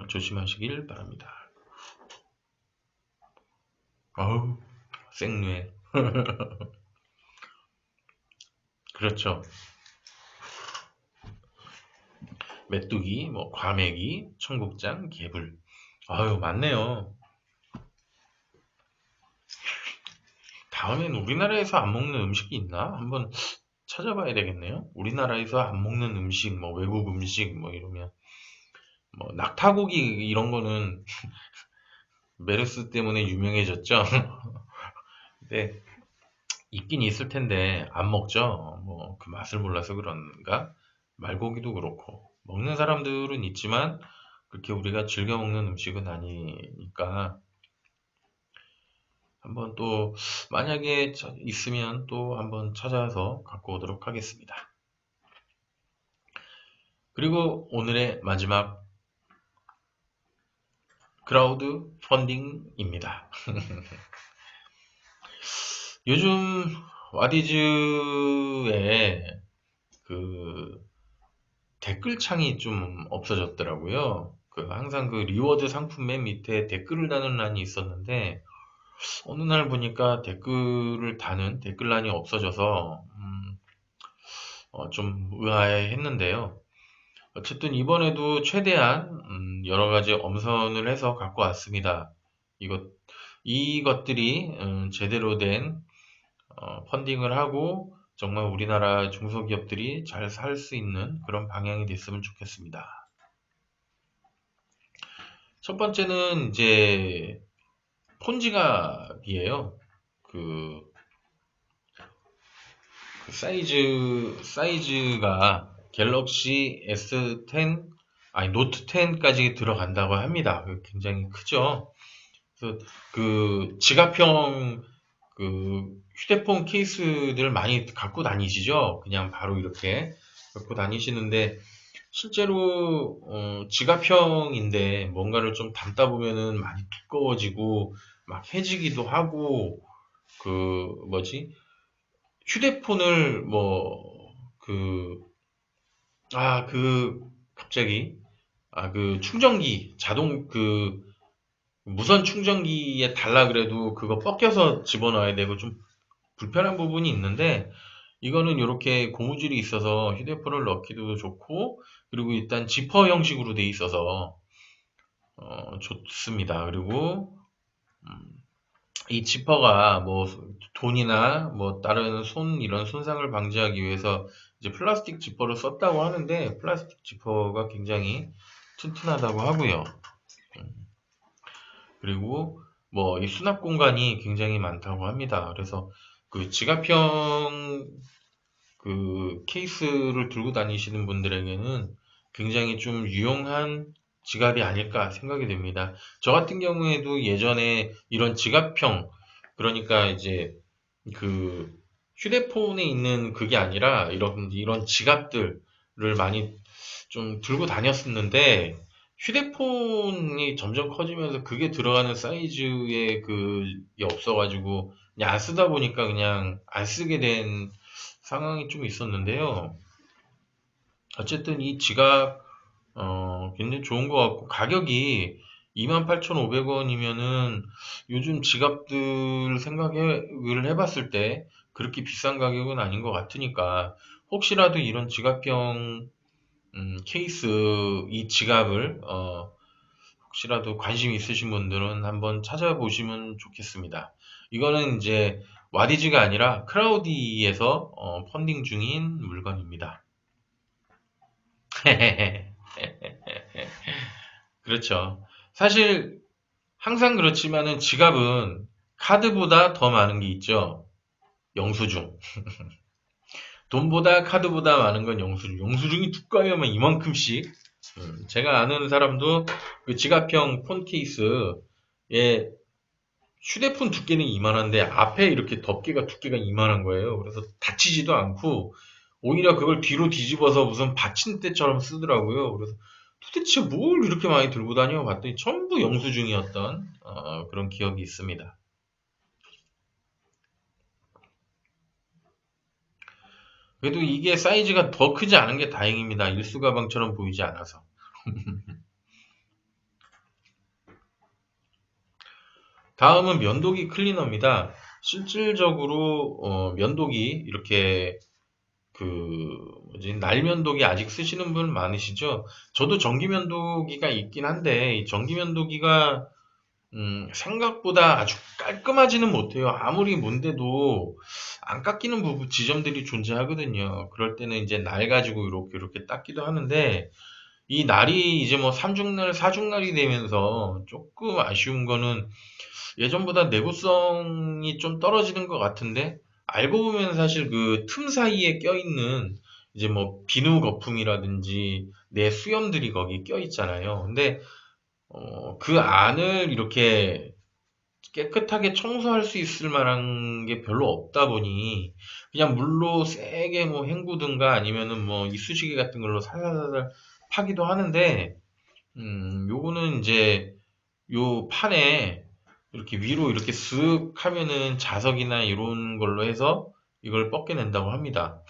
조심하시길 바랍니다. 어우 생뇌 그렇죠. 메뚜기, 뭐 과메기, 청국장, 개불. 아유 많네요. 다음엔 우리나라에서 안 먹는 음식이 있나? 한번 찾아봐야 되겠네요. 우리나라에서 안 먹는 음식, 뭐 외국 음식, 뭐 이러면 뭐 낙타고기 이런 거는 메르스 때문에 유명해졌죠. 근데 있긴 있을 텐데 안 먹죠. 뭐 그 맛을 몰라서 그런가? 말고기도 그렇고 먹는 사람들은 있지만 그렇게 우리가 즐겨 먹는 음식은 아니니까 한번 또 만약에 있으면 또 한번 찾아서 갖고 오도록 하겠습니다. 그리고 오늘의 마지막 크라우드 펀딩입니다. 요즘 와디즈에 그 댓글창이 좀 없어졌더라고요. 항상 그 리워드 상품 맨 밑에 댓글을 다는 란이 있었는데, 어느 날 보니까 댓글을 다는 댓글란이 없어져서, 좀 의아해했는데요. 어쨌든 이번에도 최대한, 여러 가지 엄선을 해서 갖고 왔습니다. 이것들이, 제대로 된, 펀딩을 하고, 정말 우리나라 중소기업들이 잘 살 수 있는 그런 방향이 됐으면 좋겠습니다. 첫 번째는 이제 폰지갑이에요. 그, 사이즈가 갤럭시 S10, 아니, 노트 10까지 들어간다고 합니다. 굉장히 크죠? 그래서 지갑형 휴대폰 케이스들 많이 갖고 다니시죠? 그냥 바로 이렇게 갖고 다니시는데, 실제로, 지갑형인데 뭔가를 좀 담다 보면은 많이 두꺼워지고, 막 해지기도 하고, 뭐지? 휴대폰을 그, 아, 갑자기, 충전기, 무선 충전기에 달라 그래도 그거 벗겨서 집어넣어야 되고 좀 불편한 부분이 있는데, 이거는 이렇게 고무줄이 있어서 휴대폰을 넣기도 좋고, 그리고 일단 지퍼 형식으로 돼 있어서, 좋습니다. 그리고, 이 지퍼가 돈이나 다른 이런 손상을 방지하기 위해서 이제 플라스틱 지퍼를 썼다고 하는데, 플라스틱 지퍼가 굉장히 튼튼하다고 하고요. 그리고 이 수납 공간이 굉장히 많다고 합니다. 그래서 지갑형 케이스를 들고 다니시는 분들에게는 굉장히 좀 유용한 지갑이 아닐까 생각이 됩니다. 저 같은 경우에도 예전에 이런 지갑형, 그러니까 이제 휴대폰에 있는 그게 아니라 이런 지갑들을 많이 좀 들고 다녔었는데, 휴대폰이 점점 커지면서 그게 들어가는 사이즈의 그게 없어가지고 그냥 안 쓰다 보니까 그냥 안 쓰게 된 상황이 좀 있었는데요. 어쨌든 이 지갑 굉장히 좋은 것 같고, 가격이 28,500원이면은 요즘 지갑들 생각을 해봤을 때 그렇게 비싼 가격은 아닌 것 같으니까, 혹시라도 이런 지갑형 케이스, 이 지갑을 혹시라도 관심 있으신 분들은 한번 찾아보시면 좋겠습니다. 이거는 이제 와디즈가 아니라 크라우디에서 펀딩 중인 물건입니다. 그렇죠. 사실 항상 그렇지만은 지갑은 카드보다 더 많은 게 있죠. 영수증. 돈보다 카드보다 많은 건 영수증. 영수증이 두꺼우면 이만큼씩. 제가 아는 사람도 그 지갑형 폰 케이스에 휴대폰 두께는 이만한데 앞에 이렇게 덮개가 두께가 이만한 거예요. 그래서 다치지도 않고 오히려 그걸 뒤로 뒤집어서 무슨 받침대처럼 쓰더라고요. 그래서 도대체 뭘 이렇게 많이 들고 다녀 봤더니 전부 영수증이었던 그런 기억이 있습니다. 그래도 이게 사이즈가 더 크지 않은 게 다행입니다. 일수 가방처럼 보이지 않아서. 다음은 면도기 클리너입니다. 실질적으로 면도기 이렇게 날면도기 아직 쓰시는 분 많으시죠? 저도 전기면도기가 있긴 한데 이 전기면도기가 생각보다 아주 깔끔하지는 못해요. 아무리 뭔데도 안 깎이는 지점들이 존재하거든요. 그럴 때는 이제 날 가지고 이렇게 닦기도 하는데, 이 날이 이제 삼중날, 사중날이 되면서 조금 아쉬운 거는 예전보다 내구성이 좀 떨어지는 것 같은데, 알고 보면 사실 그 틈 사이에 껴있는 이제 비누 거품이라든지 내 수염들이 거기 껴있잖아요. 근데 그 안을 이렇게 깨끗하게 청소할 수 있을 만한 게 별로 없다 보니 그냥 물로 세게 헹구든가 아니면은 이쑤시개 같은 걸로 살살살 파기도 하는데, 요거는 이제 요 판에 이렇게 위로 이렇게 쓱 하면은 자석이나 이런 걸로 해서 이걸 벗겨낸다고 합니다.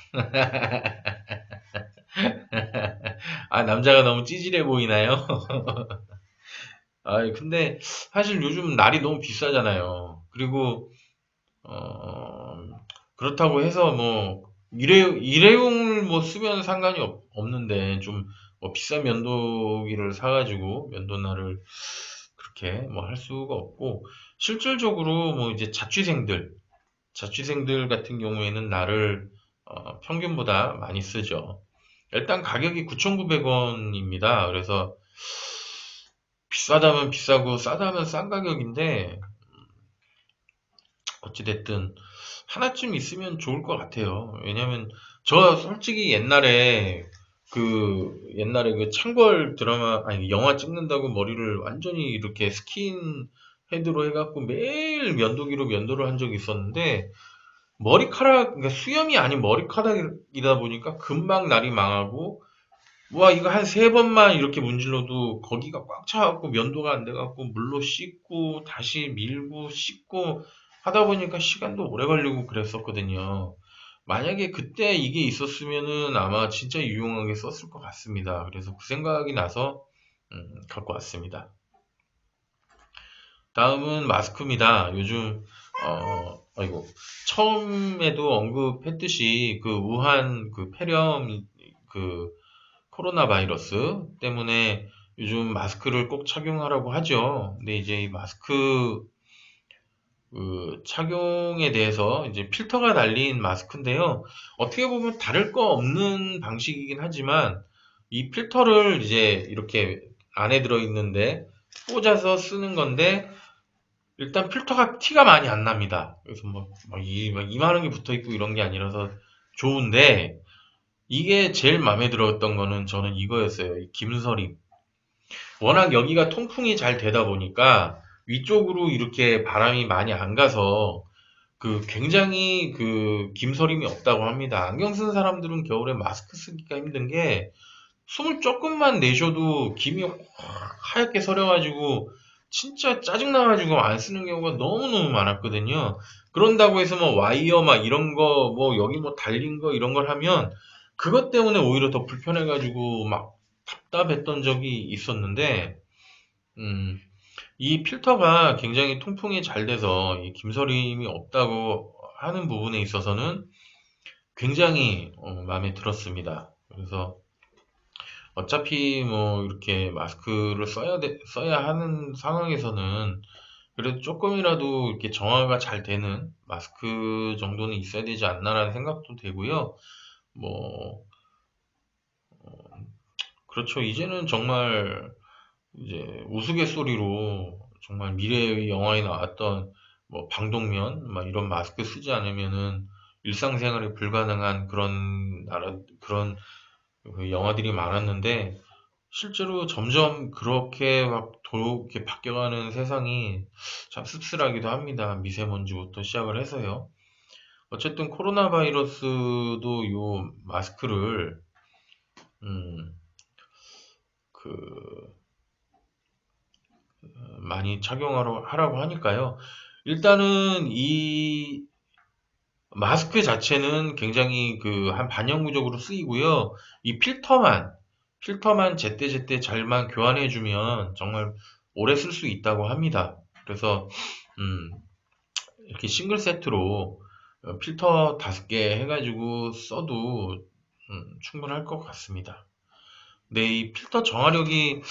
아, 남자가 너무 찌질해 보이나요? 아, 근데 사실 요즘 날이 너무 비싸잖아요. 그리고 어, 그렇다고 해서 뭐 일회용을 뭐 쓰면 상관이 없는데 좀 뭐 비싼 면도기를 사가지고 면도날을 그렇게 뭐 할 수가 없고 실질적으로 뭐 이제 자취생들 같은 경우에는 날을 평균보다 많이 쓰죠. 일단 가격이 9,900원입니다. 그래서 비싸다면 비싸고 싸다면 싼 가격인데 어찌됐든 하나쯤 있으면 좋을 것 같아요. 왜냐면 저 솔직히 옛날에 그 창궐 드라마 아니 영화 찍는다고 머리를 완전히 이렇게 스킨 헤드로 해갖고 매일 면도기로 면도를 한 적이 있었는데 그러니까 수염이 아닌 머리카락이다 보니까 금방 날이 망하고 와 이거 한 세 번만 이렇게 문질러도 거기가 꽉 차갖고 면도가 안 돼갖고 물로 씻고 다시 밀고 씻고 하다 보니까 시간도 오래 걸리고 그랬었거든요. 만약에 그때 이게 있었으면은 아마 진짜 유용하게 썼을 것 같습니다. 그래서 그 생각이 나서 갖고 왔습니다. 다음은 마스크입니다. 요즘 아이고 처음에도 언급했듯이 그 우한 그 폐렴 그 코로나 바이러스 때문에 요즘 마스크를 꼭 착용하라고 하죠. 근데 이제 이 마스크 그 착용에 대해서 이제 필터가 달린 마스크인데요. 어떻게 보면 다를 거 없는 방식이긴 하지만 이 필터를 이제 이렇게 안에 들어있는데 꽂아서 쓰는 건데 일단 필터가 티가 많이 안 납니다. 그래서 막 이만한 게 붙어 있고 이런 게 아니라서 좋은데 이게 제일 마음에 들었던 거는 저는 이거였어요. 이 김서림. 워낙 여기가 통풍이 잘 되다 보니까 위쪽으로 이렇게 바람이 많이 안 가서 그 굉장히 그 김서림이 없다고 합니다. 안경 쓴 사람들은 겨울에 마스크 쓰기가 힘든 게 숨을 조금만 내쉬어도 김이 확 하얗게 서려가지고 진짜 짜증나가지고 안 쓰는 경우가 너무너무 많았거든요. 그런다고 해서 뭐 와이어 막 이런 거 뭐 여기 뭐 달린 거 이런 걸 하면 그것 때문에 오히려 더 불편해가지고 막 답답했던 적이 있었는데 음, 이 필터가 굉장히 통풍이 잘 돼서 이 김서림이 없다고 하는 부분에 있어서는 굉장히 마음에 들었습니다. 그래서 어차피 뭐 이렇게 마스크를 써야 하는 상황에서는 그래도 조금이라도 이렇게 정화가 잘 되는 마스크 정도는 있어야 되지 않나라는 생각도 되고요. 뭐, 그렇죠. 이제는 정말 이제 우스갯소리로 정말 미래의 영화에 나왔던 뭐 방독면 막 이런 마스크 쓰지 않으면은 일상생활이 불가능한 그런 그 영화들이 많았는데 실제로 점점 그렇게 이렇게 바뀌어가는 세상이 참 씁쓸하기도 합니다. 미세먼지부터 시작을 해서요. 어쨌든 코로나 바이러스도 요 마스크를 음, 그 많이 하라고 하니까요. 일단은 이 마스크 자체는 굉장히 그 한 반영구적으로 쓰이고요. 이 필터만 제때제때 잘만 교환해주면 정말 오래 쓸 수 있다고 합니다. 그래서 음, 이렇게 싱글 세트로 필터 5개 해가지고 써도 충분할 것 같습니다. 근데 이 필터 정화력이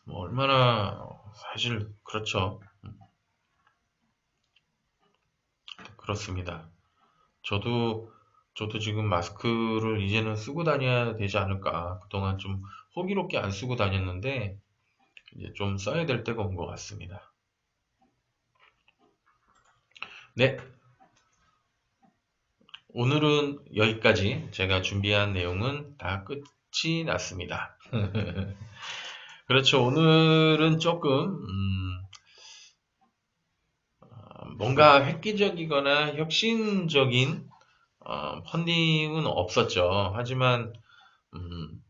뭐 얼마나 사실 그렇죠. 그렇습니다. 저도 저도 지금 마스크를 이제는 쓰고 다녀야 되지 않을까. 그동안 좀 호기롭게 안 쓰고 다녔는데 이제 좀 써야 될 때가 온 것 같습니다. 네, 오늘은 여기까지 제가 준비한 내용은 다 끝이 났습니다. 그렇죠. 오늘은 조금 뭔가 획기적이거나 혁신적인 펀딩은 없었죠. 하지만 음,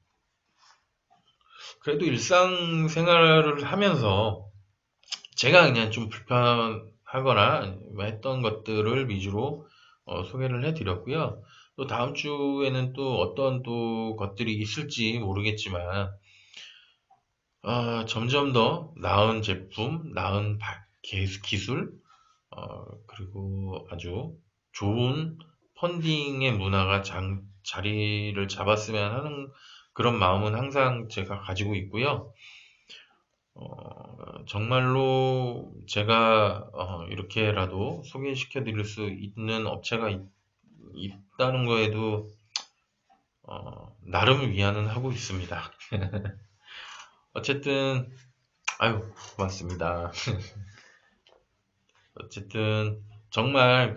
그래도 일상생활을 하면서 제가 그냥 좀 불편하거나 했던 것들을 위주로 소개를 해드렸고요. 또 다음 주에는 또 어떤 또 것들이 있을지 모르겠지만, 점점 더 나은 제품, 나은 기술, 그리고 아주 좋은 펀딩의 문화가 자리를 잡았으면 하는 그런 마음은 항상 제가 가지고 있고요. 정말로 제가 이렇게라도 소개시켜 드릴 수 있는 업체가 있다는 거에도 나름 위안은 하고 있습니다. 어쨌든 아유 고맙습니다. 어쨌든 정말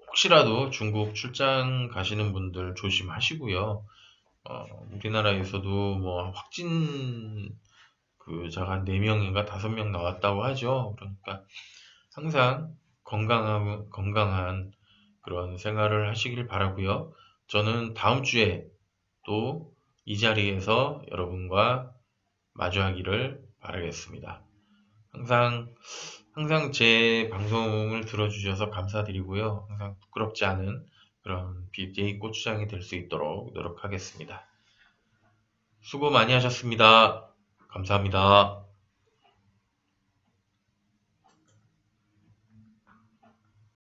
혹시라도 중국 출장 가시는 분들 조심하시고요. 우리나라에서도 뭐 확진 자가 한 4명인가 5명 나왔다고 하죠. 그러니까 항상 건강한 그런 생활을 하시길 바라고요. 저는 다음 주에 또 이 자리에서 여러분과 마주하기를 바라겠습니다. 항상 제 방송을 들어주셔서 감사드리고요. 항상 부끄럽지 않은 그런 BJ 고추장이 될 수 있도록 노력하겠습니다. 수고 많이 하셨습니다. 감사합니다.